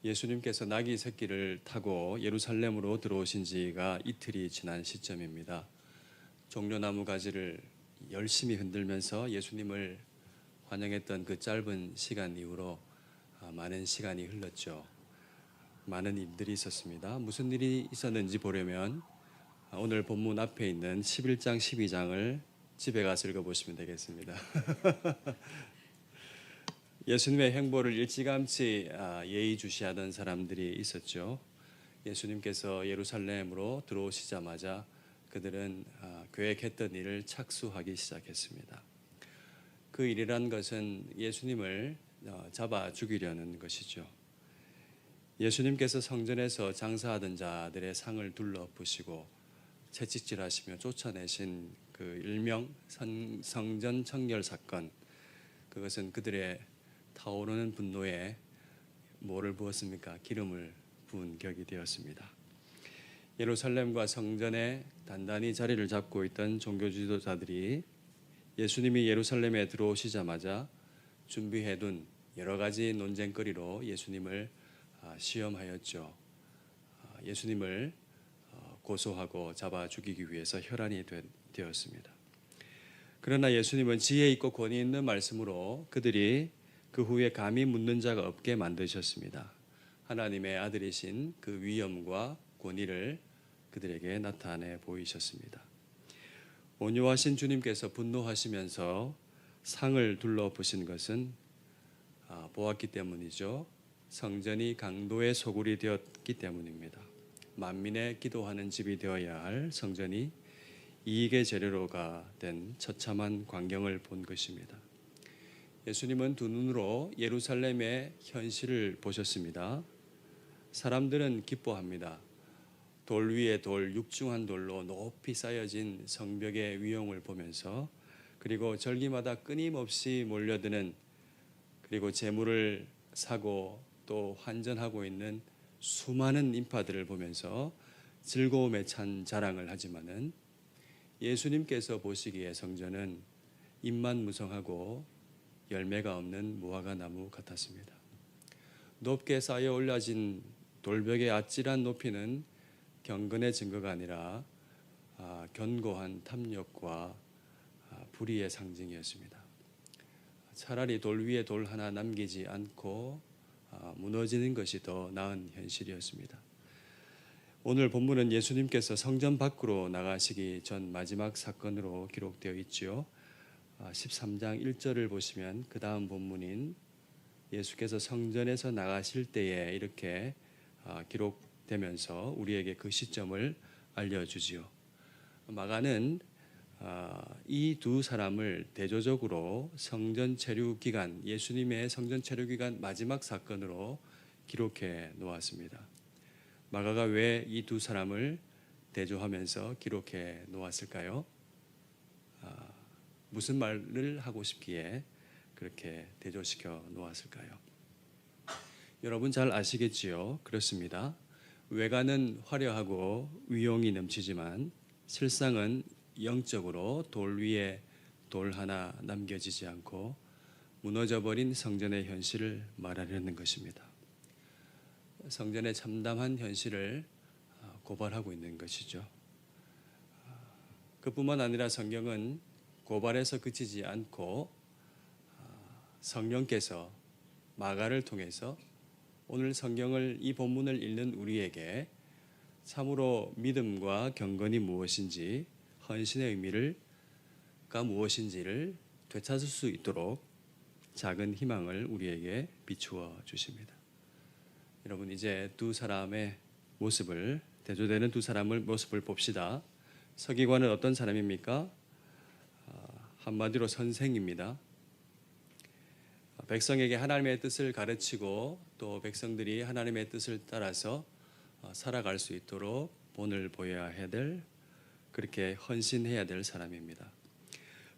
예수님께서 나귀 새끼를 타고 예루살렘으로 들어오신 지가 이틀이 지난 시점입니다. 종려나무 가지를 열심히 흔들면서 예수님을 환영했던 그 짧은 시간 이후로 많은 시간이 흘렀죠. 많은 일들이 있었습니다. 무슨 일이 있었는지 보려면 오늘 본문 앞에 있는 11장, 12장을 집에 가서 읽어보시면 되겠습니다. 예수님의 행보를 일찌감치 예의주시하던 사람들이 있었죠. 예수님께서 예루살렘으로 들어오시자마자 그들은 계획했던 일을 착수하기 시작했습니다. 그 일이란 것은 예수님을 잡아 죽이려는 것이죠. 예수님께서 성전에서 장사하던 자들의 상을 둘러부시고 채찍질하시며 쫓아내신 그 일명 성전 청결 사건, 그것은 그들의 타오르는 분노에 뭐를 부었습니까? 기름을 부은 격이 되었습니다. 예루살렘과 성전에 단단히 자리를 잡고 있던 종교 지도자들이 예수님이 예루살렘에 들어오시자마자 준비해둔 여러 가지 논쟁거리로 예수님을 시험하였죠. 예수님을 고소하고 잡아 죽이기 위해서 혈안이 되었습니다. 그러나 예수님은 지혜 있고 권위 있는 말씀으로 그들이 그 후에 감히 묻는 자가 없게 만드셨습니다. 하나님의 아들이신 그 위엄과 권위를 그들에게 나타내 보이셨습니다. 온유하신 주님께서 분노하시면서 상을 둘러부신 것은 보았기 때문이죠. 성전이 강도의 소굴이 되었기 때문입니다. 만민의 기도하는 집이 되어야 할 성전이 이익의 재료가 된 처참한 광경을 본 것입니다. 예수님은 두 눈으로 예루살렘의 현실을 보셨습니다. 사람들은 기뻐합니다. 돌 위에 돌, 육중한 돌로 높이 쌓여진 성벽의 위용을 보면서, 그리고 절기마다 끊임없이 몰려드는, 그리고 재물을 사고 또 환전하고 있는 수많은 인파들을 보면서 즐거움에 찬 자랑을 하지만은, 예수님께서 보시기에 성전은 잎만 무성하고 열매가 없는 무화과 나무 같았습니다. 높게 쌓여 올라진 돌벽의 아찔한 높이는 경건의 증거가 아니라 견고한 탐욕과 불의의 상징이었습니다. 차라리 돌 위에 돌 하나 남기지 않고 무너지는 것이 더 나은 현실이었습니다. 오늘 본문은 예수님께서 성전 밖으로 나가시기 전 마지막 사건으로 기록되어 있죠. 13장 1절을 보시면 그 다음 본문인 예수께서 성전에서 나가실 때에 이렇게 기록되면서 우리에게 그 시점을 알려주지요. 마가는 이 두 사람을 대조적으로 성전 체류 기간, 예수님의 성전 체류 기간 마지막 사건으로 기록해 놓았습니다. 마가가 왜 이 두 사람을 대조하면서 기록해 놓았을까요? 무슨 말을 하고 싶기에 그렇게 대조시켜 놓았을까요? 여러분 잘 아시겠지요? 그렇습니다. 외관은 화려하고 위용이 넘치지만 실상은 영적으로 돌 위에 돌 하나 남겨지지 않고 무너져버린 성전의 현실을 말하려는 것입니다. 성전의 참담한 현실을 고발하고 있는 것이죠. 그뿐만 아니라 성경은 고발에서 그치지 않고 성령께서 마가를 통해서 오늘 성경을, 이 본문을 읽는 우리에게 참으로 믿음과 경건이 무엇인지, 헌신의 의미가 무엇인지를 되찾을 수 있도록 작은 희망을 우리에게 비추어 주십니다. 여러분, 이제 두 사람의 모습을, 대조되는 두 사람의 모습을 봅시다. 서기관은 어떤 사람입니까? 한마디로 선생입니다. 백성에게 하나님의 뜻을 가르치고 또 백성들이 하나님의 뜻을 따라서 살아갈 수 있도록 본을 보여야 될, 그렇게 헌신해야 될 사람입니다.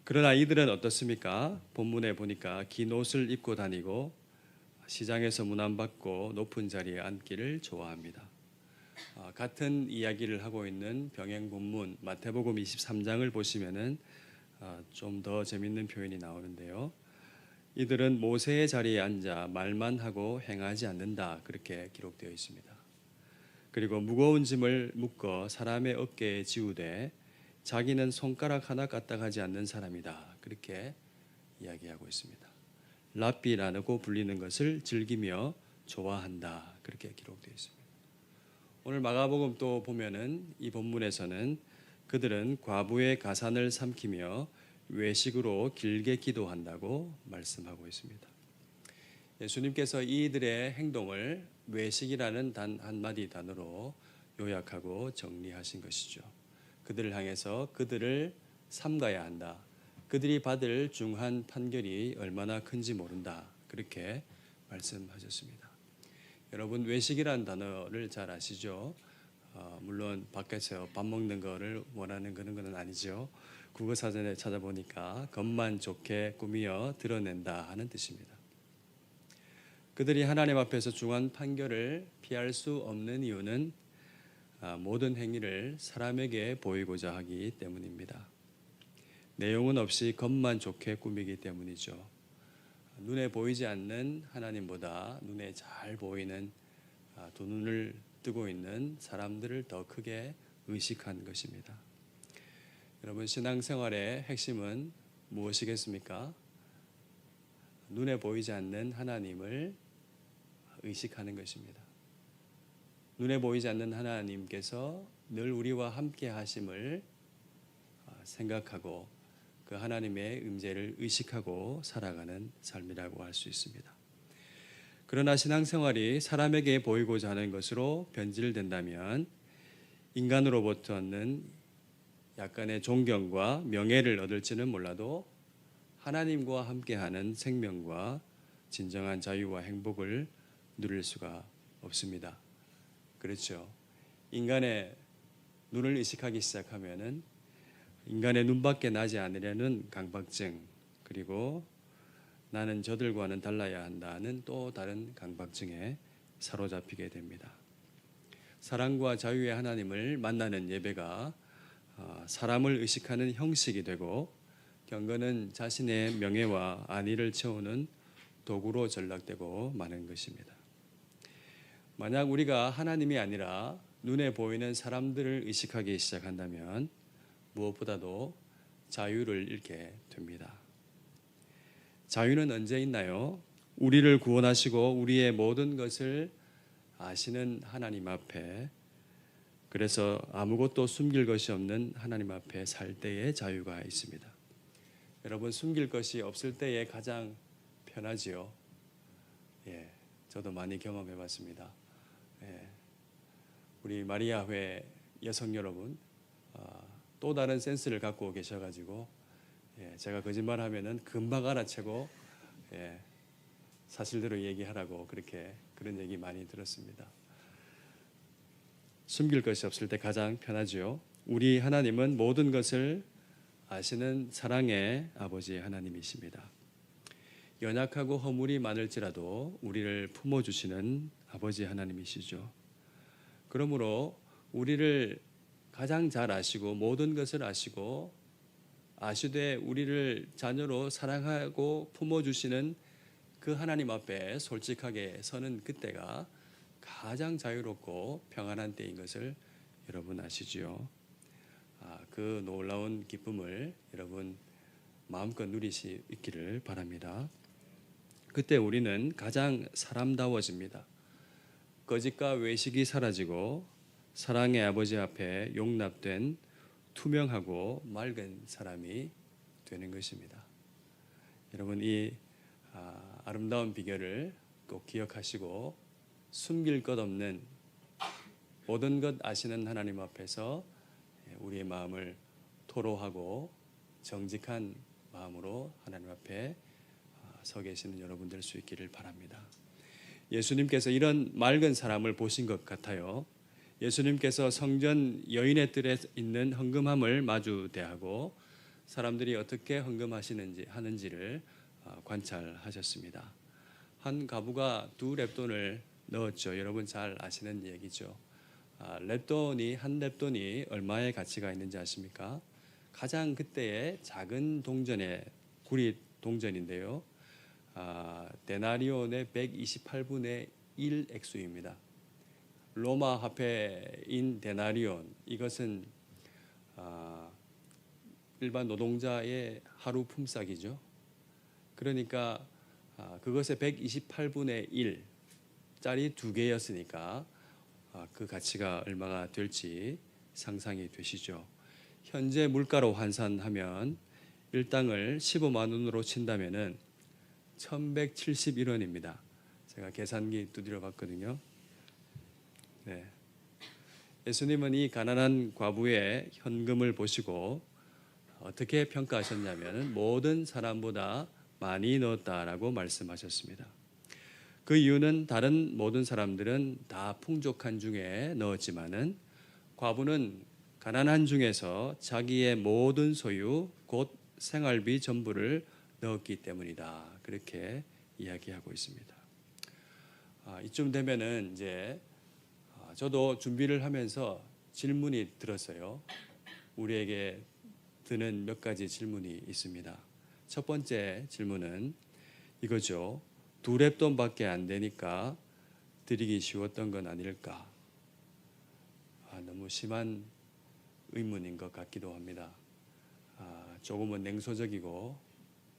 그러나 이들은 어떻습니까? 본문에 보니까 긴 옷을 입고 다니고 시장에서 문안받고 높은 자리에 앉기를 좋아합니다. 같은 이야기를 하고 있는 병행 본문 마태복음 23장을 보시면은 좀 더 재밌는 표현이 나오는데요. 이들은 모세의 자리에 앉아 말만 하고 행하지 않는다. 그렇게 기록되어 있습니다. 그리고 무거운 짐을 묶어 사람의 어깨에 지우되 자기는 손가락 하나 까딱하지 않는 사람이다. 그렇게 이야기하고 있습니다. 랍비라고 불리는 것을 즐기며 좋아한다. 그렇게 기록되어 있습니다. 오늘 마가복음 또 보면은 이 본문에서는 그들은 과부의 가산을 삼키며 외식으로 길게 기도한다고 말씀하고 있습니다. 예수님께서 이들의 행동을 외식이라는 단 한마디 단어로 요약하고 정리하신 것이죠. 그들을 향해서 그들을 삼가야 한다. 그들이 받을 중한 판결이 얼마나 큰지 모른다. 그렇게 말씀하셨습니다. 여러분, 외식이라는 단어를 잘 아시죠? 물론 밖에서 밥 먹는 거를 원하는 그런 건 아니죠. 국어사전에 찾아보니까 겉만 좋게 꾸미어 드러낸다 하는 뜻입니다. 그들이 하나님 앞에서 중한 판결을 피할 수 없는 이유는 모든 행위를 사람에게 보이고자 하기 때문입니다. 내용은 없이 겉만 좋게 꾸미기 때문이죠. 눈에 보이지 않는 하나님보다 눈에 잘 보이는 두 눈을 뜨고 있는 사람들을 더 크게 의식한 것입니다. 여러분, 신앙생활의 핵심은 무엇이겠습니까? 눈에 보이지 않는 하나님을 의식하는 것입니다. 눈에 보이지 않는 하나님께서 늘 우리와 함께 하심을 생각하고 그 하나님의 임재를 의식하고 살아가는 삶이라고 할 수 있습니다. 그러나 신앙생활이 사람에게 보이고자 하는 것으로 변질된다면 인간으로부터 얻는 약간의 존경과 명예를 얻을지는 몰라도 하나님과 함께하는 생명과 진정한 자유와 행복을 누릴 수가 없습니다. 그렇죠. 인간의 눈을 의식하기 시작하면은 인간의 눈밖에 나지 않으려는 강박증, 그리고 나는 저들과는 달라야 한다는 또 다른 강박증에 사로잡히게 됩니다. 사랑과 자유의 하나님을 만나는 예배가 사람을 의식하는 형식이 되고 경건은 자신의 명예와 안위를 채우는 도구로 전락되고 마는 것입니다. 만약 우리가 하나님이 아니라 눈에 보이는 사람들을 의식하기 시작한다면 무엇보다도 자유를 잃게 됩니다. 자유는 언제 있나요? 우리를 구원하시고 우리의 모든 것을 아시는 하나님 앞에, 그래서 아무것도 숨길 것이 없는 하나님 앞에 살 때의 자유가 있습니다. 여러분, 숨길 것이 없을 때에 가장 편하지요. 저도 많이 경험해 봤습니다. 우리 마리아회 여성 여러분, 또 다른 센스를 갖고 계셔가지고 제가 거짓말하면은 금방 알아채고 사실대로 얘기하라고 그런 얘기 많이 들었습니다. 숨길 것이 없을 때 가장 편하죠. 우리 하나님은 모든 것을 아시는 사랑의 아버지 하나님이십니다. 연약하고 허물이 많을지라도 우리를 품어주시는 아버지 하나님이시죠. 그러므로 우리를 가장 잘 아시고 모든 것을 아시되 우리를 자녀로 사랑하고 품어주시는 그 하나님 앞에 솔직하게 서는 그때가 가장 자유롭고 평안한 때인 것을 여러분 아시지요? 그 놀라운 기쁨을 여러분 마음껏 누리시기를 바랍니다. 그때 우리는 가장 사람다워집니다. 거짓과 외식이 사라지고 사랑의 아버지 앞에 용납된 투명하고 맑은 사람이 되는 것입니다. 여러분, 이 아름다운 비결을 꼭 기억하시고 숨길 것 없는 모든 것 아시는 하나님 앞에서 우리의 마음을 토로하고 정직한 마음으로 하나님 앞에 서 계시는 여러분 될 수 있기를 바랍니다. 예수님께서 이런 맑은 사람을 보신 것 같아요. 예수님께서 성전 여인의 뜰에 있는 헌금함을 마주 대하고 사람들이 어떻게 헌금하는지를 관찰하셨습니다. 한 과부가 2렙돈을 넣었죠. 여러분 잘 아시는 얘기죠. 한 렙돈이 얼마의 가치가 있는지 아십니까? 가장 그때의 작은 동전의 구리 동전인데요. 데나리온의 128분의 1 액수입니다. 로마 화폐인 데나리온, 이것은 일반 노동자의 하루 품삯이죠. 그러니까 그것의 128분의 1짜리 2개였으니까 그 가치가 얼마가 될지 상상이 되시죠. 현재 물가로 환산하면 일당을 15만 원으로 친다면은 1171원입니다. 제가 계산기 두드려 봤거든요. 네. 예수님은 이 가난한 과부의 현금을 보시고 어떻게 평가하셨냐면 모든 사람보다 많이 넣었다라고 말씀하셨습니다. 그 이유는 다른 모든 사람들은 다 풍족한 중에 넣었지만은 과부는 가난한 중에서 자기의 모든 소유 곧 생활비 전부를 넣었기 때문이다. 그렇게 이야기하고 있습니다. 이쯤 되면은 이제 저도 준비를 하면서 질문이 들었어요. 우리에게 드는 몇 가지 질문이 있습니다. 첫 번째 질문은 이거죠. 2렙돈밖에 안 되니까 드리기 쉬웠던 건 아닐까? 너무 심한 의문인 것 같기도 합니다. 조금은 냉소적이고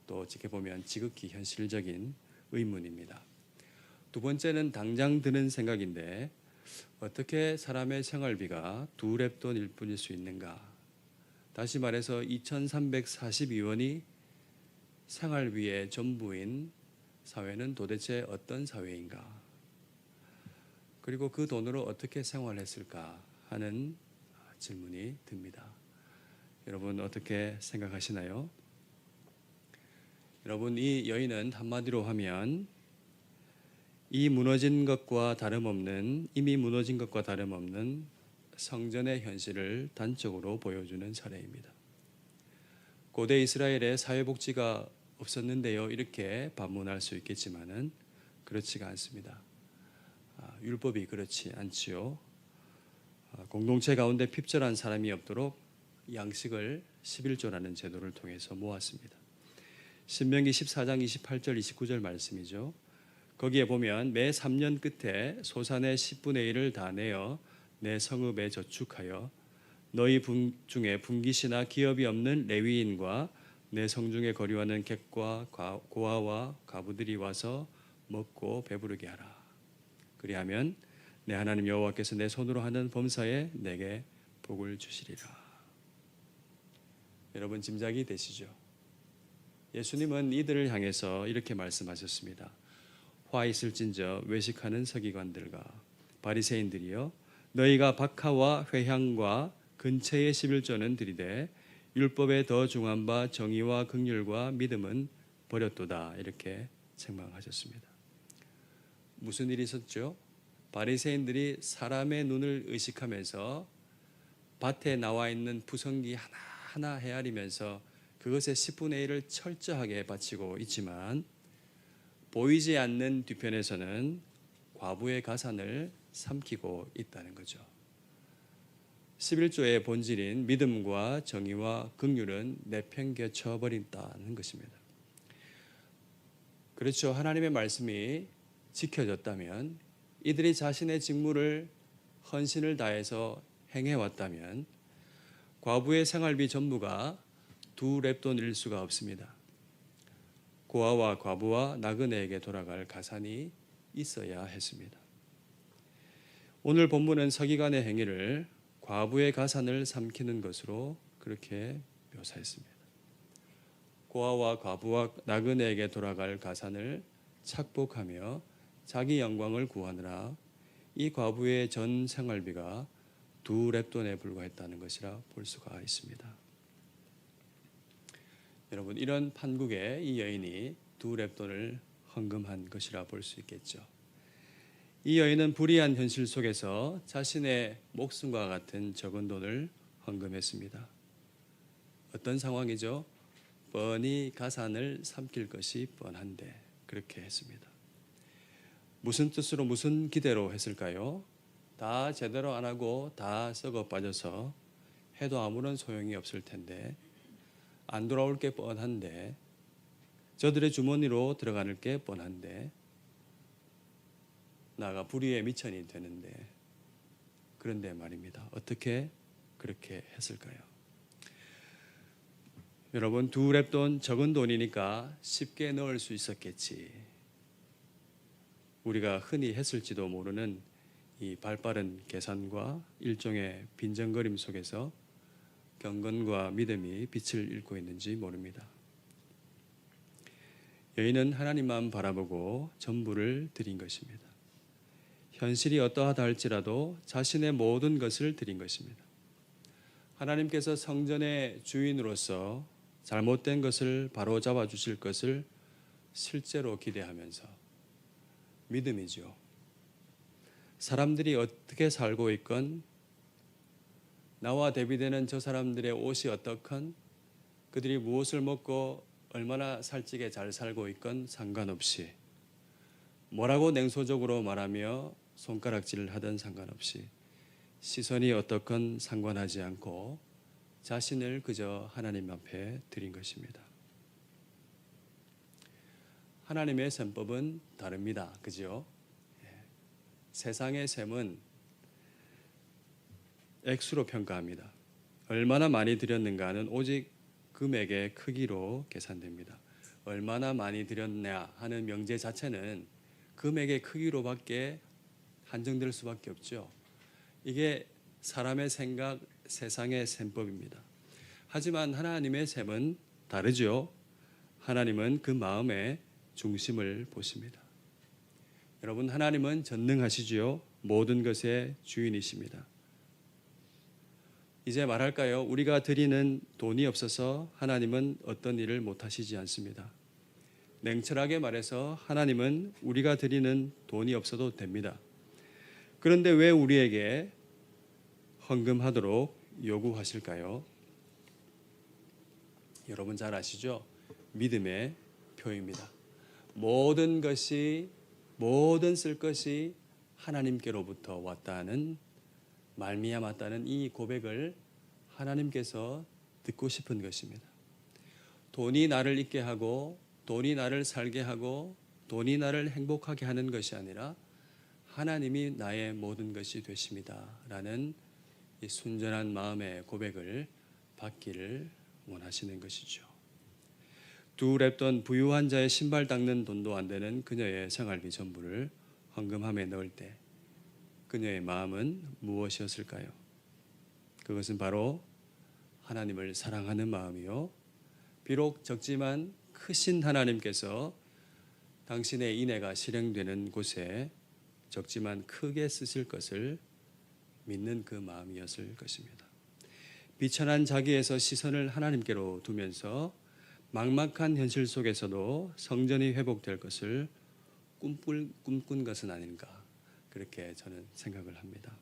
또 어떻게 보면 지극히 현실적인 의문입니다. 두 번째는 당장 드는 생각인데 어떻게 사람의 생활비가 2렙돈일 뿐일 수 있는가? 다시 말해서 2342원이 생활비의 전부인 사회는 도대체 어떤 사회인가? 그리고 그 돈으로 어떻게 생활했을까 하는 질문이 듭니다. 여러분 어떻게 생각하시나요? 여러분, 이 여인은 한마디로 하면 이미 무너진 것과 다름없는 성전의 현실을 단적으로 보여주는 사례입니다. 고대 이스라엘에 사회복지가 없었는데요, 이렇게 반문할 수 있겠지만은 그렇지가 않습니다. 율법이 그렇지 않지요. 공동체 가운데 핍절한 사람이 없도록 양식을 11조라는 제도를 통해서 모았습니다. 신명기 14장 28절 29절 말씀이죠. 거기에 보면 매 3년 끝에 소산의 10분의 1을 다 내어 내 성읍에 저축하여 너희 중에 분깃이나 기업이 없는 레위인과 내 성중에 거류하는 객과 고아와 과부들이 와서 먹고 배부르게 하라. 그리하면 내 하나님 여호와께서 내 손으로 하는 범사에 내게 복을 주시리라. 여러분 짐작이 되시죠? 예수님은 이들을 향해서 이렇게 말씀하셨습니다. 화 있을진저 외식하는 서기관들과 바리새인들이여, 너희가 박하와 회향과 근처의 11조는 들이되 율법에 더 중한 바 정의와 긍휼과 믿음은 버렸도다. 이렇게 책망하셨습니다. 무슨 일이 있었죠? 바리새인들이 사람의 눈을 의식하면서 밭에 나와 있는 부성기 하나하나 헤아리면서 그것의 10분의 1을 철저하게 바치고 있지만 보이지 않는 뒤편에서는 과부의 가산을 삼키고 있다는 거죠. 11조의 본질인 믿음과 정의와 긍휼은 내팽개쳐 버린다는 것입니다. 그렇죠. 하나님의 말씀이 지켜졌다면, 이들이 자신의 직무를 헌신을 다해서 행해왔다면 과부의 생활비 전부가 2렙돈일 수가 없습니다. 고아와 과부와 나그네에게 돌아갈 가산이 있어야 했습니다. 오늘 본문은 서기관의 행위를 과부의 가산을 삼키는 것으로 그렇게 묘사했습니다. 고아와 과부와 나그네에게 돌아갈 가산을 착복하며 자기 영광을 구하느라 이 과부의 전 생활비가 2렙돈에 불과했다는 것이라 볼 수가 있습니다. 여러분, 이런 판국에 이 여인이 2렙돈을 헌금한 것이라 볼 수 있겠죠. 이 여인은 불의한 현실 속에서 자신의 목숨과 같은 적은 돈을 헌금했습니다. 어떤 상황이죠? 뻔히 가산을 삼킬 것이 뻔한데 그렇게 했습니다. 무슨 뜻으로, 무슨 기대로 했을까요? 다 제대로 안 하고 다 썩어 빠져서 해도 아무런 소용이 없을 텐데, 안 돌아올 게 뻔한데 저들의 주머니로 들어가는 게 뻔한데 나가 불의의 미천이 되는데 그런데 말입니다. 어떻게 그렇게 했을까요? 여러분, 2렙돈 적은 돈이니까 쉽게 넣을 수 있었겠지. 우리가 흔히 했을지도 모르는 이 발빠른 계산과 일종의 빈정거림 속에서 경건과 믿음이 빛을 잃고 있는지 모릅니다. 여인은 하나님만 바라보고 전부를 드린 것입니다. 현실이 어떠하다 할지라도 자신의 모든 것을 드린 것입니다. 하나님께서 성전의 주인으로서 잘못된 것을 바로잡아 주실 것을 실제로 기대하면서 믿음이죠. 사람들이 어떻게 살고 있건 나와 대비되는 저 사람들의 옷이 어떻건 그들이 무엇을 먹고 얼마나 살찌게 잘 살고 있건 상관없이 뭐라고 냉소적으로 말하며 손가락질을 하든 상관없이 시선이 어떻건 상관하지 않고 자신을 그저 하나님 앞에 드린 것입니다. 하나님의 셈법은 다릅니다. 그죠? 세상의 셈은 액수로 평가합니다. 얼마나 많이 드렸는가는 오직 금액의 크기로 계산됩니다. 얼마나 많이 드렸냐 하는 명제 자체는 금액의 크기로밖에 한정될 수밖에 없죠. 이게 사람의 생각, 세상의 셈법입니다. 하지만 하나님의 셈은 다르죠. 하나님은 그 마음의 중심을 보십니다. 여러분, 하나님은 전능하시지요. 모든 것의 주인이십니다. 이제 말할까요? 우리가 드리는 돈이 없어서 하나님은 어떤 일을 못하시지 않습니다. 냉철하게 말해서 하나님은 우리가 드리는 돈이 없어도 됩니다. 그런데 왜 우리에게 헌금하도록 요구하실까요? 여러분 잘 아시죠? 믿음의 표입니다. 모든 쓸 것이 하나님께로부터 왔다는 말미암았다는 이 고백을 하나님께서 듣고 싶은 것입니다. 돈이 나를 있게 하고 돈이 나를 살게 하고 돈이 나를 행복하게 하는 것이 아니라 하나님이 나의 모든 것이 되십니다 라는 이 순전한 마음의 고백을 받기를 원하시는 것이죠. 2렙돈 부유한 자의 신발 닦는 돈도 안 되는 그녀의 생활비 전부를 헌금함에 넣을 때 그녀의 마음은 무엇이었을까요? 그것은 바로 하나님을 사랑하는 마음이요. 비록 적지만 크신 하나님께서 당신의 인애가 실행되는 곳에 적지만 크게 쓰실 것을 믿는 그 마음이었을 것입니다. 비천한 자기에서 시선을 하나님께로 두면서 막막한 현실 속에서도 성전이 회복될 것을 꿈꾼 것은 아닌가, 그렇게 저는 생각을 합니다.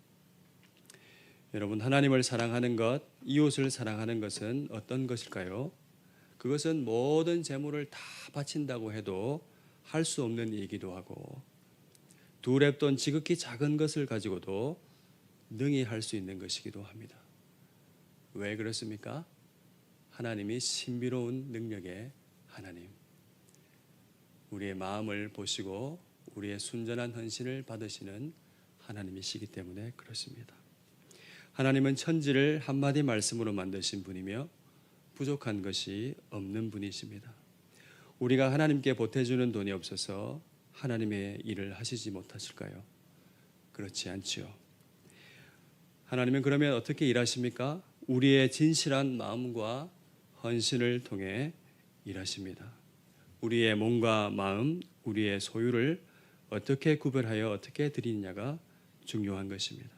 여러분, 하나님을 사랑하는 것, 이웃을 사랑하는 것은 어떤 것일까요? 그것은 모든 재물을 다 바친다고 해도 할 수 없는 일이기도 하고 2렙돈 지극히 작은 것을 가지고도 능히 할 수 있는 것이기도 합니다. 왜 그렇습니까? 하나님이 신비로운 능력의 하나님, 우리의 마음을 보시고 우리의 순전한 헌신을 받으시는 하나님이시기 때문에 그렇습니다. 하나님은 천지를 한마디 말씀으로 만드신 분이며 부족한 것이 없는 분이십니다. 우리가 하나님께 보태주는 돈이 없어서 하나님의 일을 하시지 못하실까요? 그렇지 않지요. 하나님은 그러면 어떻게 일하십니까? 우리의 진실한 마음과 헌신을 통해 일하십니다. 우리의 몸과 마음, 우리의 소유를 어떻게 구별하여 어떻게 드리느냐가 중요한 것입니다.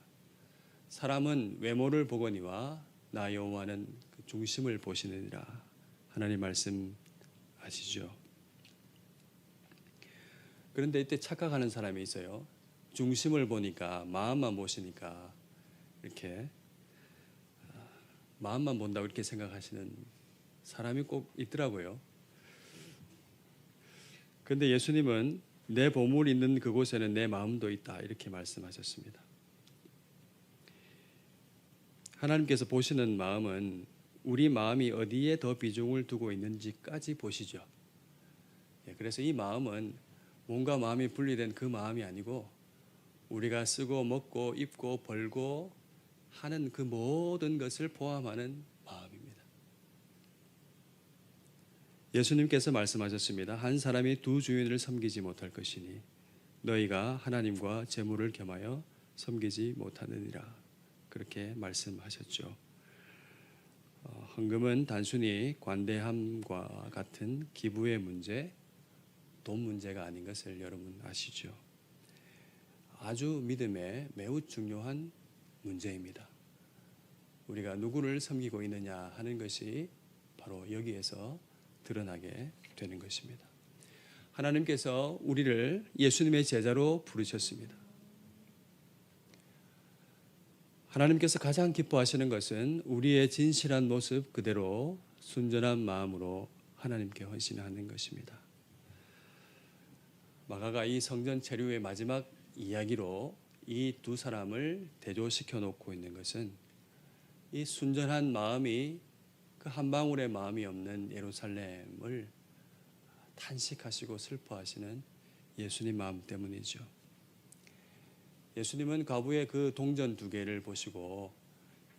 사람은 외모를 보거니와 나 여호와는 그 중심을 보시느니라. 하나님 말씀 아시죠? 그런데 이때 착각하는 사람이 있어요. 중심을 보니까, 마음만 보시니까 이렇게 마음만 본다고 이렇게 생각하시는 사람이 꼭 있더라고요. 그런데 예수님은 내 보물 있는 그곳에는 내 마음도 있다, 이렇게 말씀하셨습니다. 하나님께서 보시는 마음은 우리 마음이 어디에 더 비중을 두고 있는지까지 보시죠. 그래서 이 마음은 몸과 마음이 분리된 그 마음이 아니고 우리가 쓰고 먹고 입고 벌고 하는 그 모든 것을 포함하는 마음입니다. 예수님께서 말씀하셨습니다. 한 사람이 두 주인을 섬기지 못할 것이니 너희가 하나님과 재물을 겸하여 섬기지 못하느니라. 그렇게 말씀하셨죠. 헌금은 단순히 관대함과 같은 기부의 문제, 돈 문제가 아닌 것을 여러분 아시죠? 아주 믿음에 매우 중요한 문제입니다. 우리가 누구를 섬기고 있느냐 하는 것이 바로 여기에서 드러나게 되는 것입니다. 하나님께서 우리를 예수님의 제자로 부르셨습니다. 하나님께서 가장 기뻐하시는 것은 우리의 진실한 모습 그대로 순전한 마음으로 하나님께 헌신하는 것입니다. 마가가 이 성전 체류의 마지막 이야기로 이 두 사람을 대조시켜 놓고 있는 것은 이 순전한 마음이 그 한 방울의 마음이 없는 예루살렘을 탄식하시고 슬퍼하시는 예수님 마음 때문이죠. 예수님은 과부의 그 동전 2개를 보시고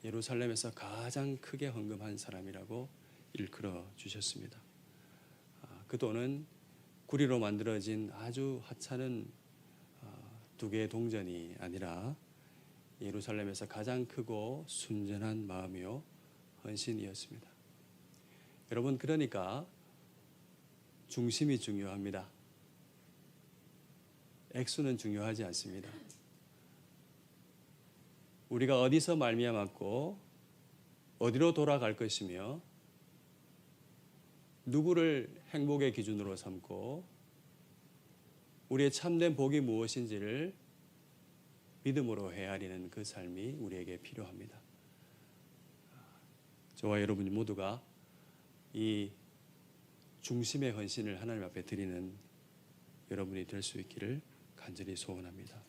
예루살렘에서 가장 크게 헌금한 사람이라고 일컬어 주셨습니다. 그 돈은 구리로 만들어진 아주 하찮은 2개의 동전이 아니라 예루살렘에서 가장 크고 순전한 마음이요 헌신이었습니다. 여러분, 그러니까 중심이 중요합니다. 액수는 중요하지 않습니다. 우리가 어디서 말미암았고 어디로 돌아갈 것이며 누구를 행복의 기준으로 삼고 우리의 참된 복이 무엇인지를 믿음으로 헤아리는 그 삶이 우리에게 필요합니다. 저와 여러분 모두가 이 중심의 헌신을 하나님 앞에 드리는 여러분이 될 수 있기를 간절히 소원합니다.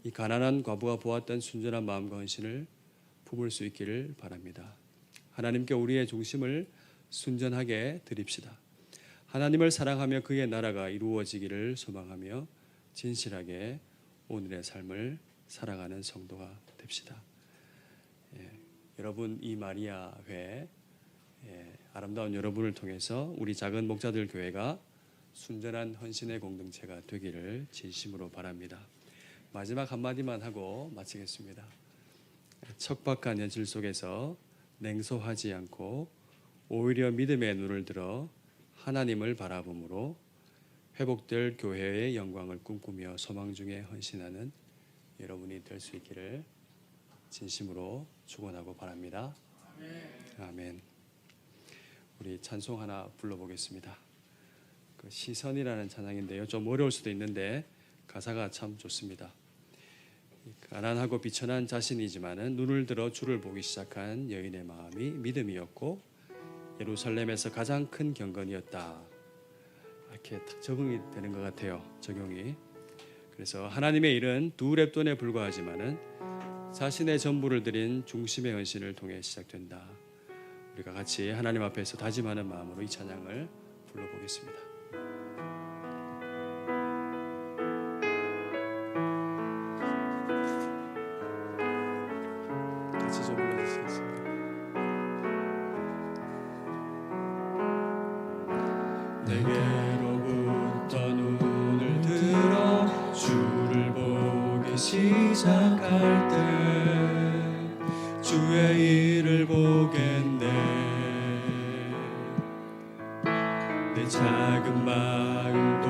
이 가난한 과부가 보았던 순전한 마음과 헌신을 품을 수 있기를 바랍니다. 하나님께 우리의 중심을 순전하게 드립시다. 하나님을 사랑하며 그의 나라가 이루어지기를 소망하며 진실하게 오늘의 삶을 살아가는 성도가 됩시다. 여러분, 이 마리아 회 아름다운 여러분을 통해서 우리 작은 목자들 교회가 순전한 헌신의 공동체가 되기를 진심으로 바랍니다. 마지막 한마디만 하고 마치겠습니다. 척박한 현실 속에서 냉소하지 않고 오히려 믿음의 눈을 들어 하나님을 바라봄으로 회복될 교회의 영광을 꿈꾸며 소망 중에 헌신하는 여러분이 될 수 있기를 진심으로 축원하고 바랍니다. 아멘. 우리 찬송 하나 불러보겠습니다. 그 시선이라는 찬양인데요, 좀 어려울 수도 있는데 가사가 참 좋습니다. 가난하고 비천한 자신이지만은 눈을 들어 주를 보기 시작한 여인의 마음이 믿음이었고 예루살렘에서 가장 큰 경건이었다. 이렇게 딱 적응이 되는 것 같아요. 적용이. 그래서 하나님의 일은 2렙돈에 불과하지만은 자신의 전부를 드린 중심의 헌신을 통해 시작된다. 우리가 같이 하나님 앞에서 다짐하는 마음으로 이 찬양을 불러보겠습니다. 같이 좀 불러주시겠습니다. 내게로부터 눈을 들어 주를 보기 시작할 때 주의 일을 보겠네. 내 작은 마음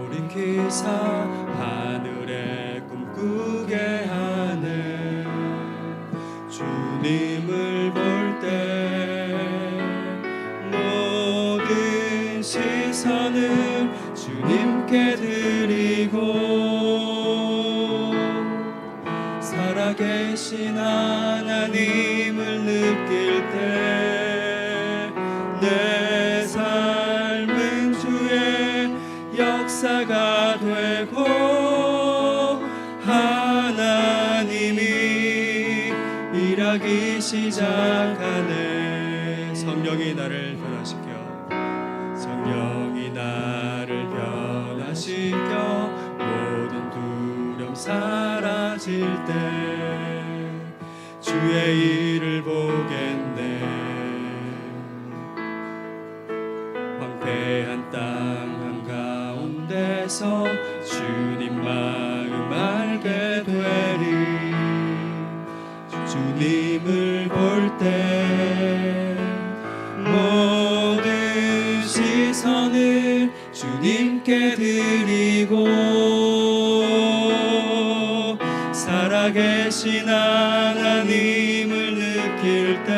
돌이키사 하늘에 꿈꾸게 하네. 주님을 볼 때 모든 시선을 주님께 드리고 살아계신 하나님을 느낄 때 내 삶은 주의 역사가 되고 하나님이 일하기 시작하네. 성령이 나를 변화시켜 성령이 나를 사라질 때 주의 일을 보겠네. 황폐한 땅 한가운데서 주님 마음 알게 되리. 주님을 볼 때 모든 시선을 주님께 드리고 살아계신 하나님을 느낄 때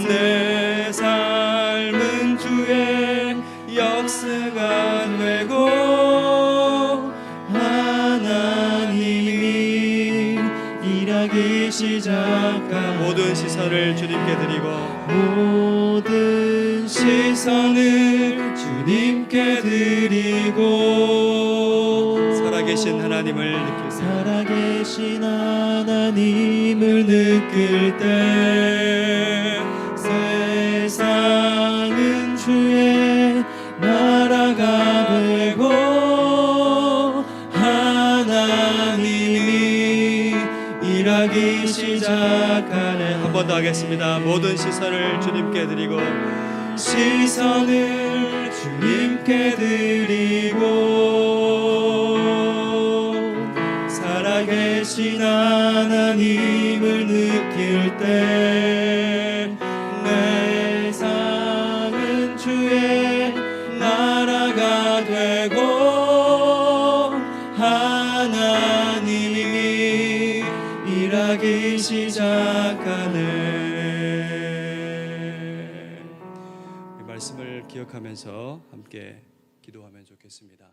내 삶은 주의 역사가 되고 하나님이 일하기 시작한 모든 시선을 주님께 드리고 모든 시선을 주님께 드리고 살아계신 하나님을 느낄 살아계신 하나님을 느낄 때 세상은 주의 나라가 되고 하나님이 일하기 시작하네. 한 번 더 하겠습니다. 모든 시선을 주님께 드리고 시선을 주님께 드리고 살아계신 하나님을 느낄 때 내 삶은 주의 나라가 되고 하나님이 일하기 시작하네. 이 말씀을 기억하면서 함께 기도하면 좋겠습니다.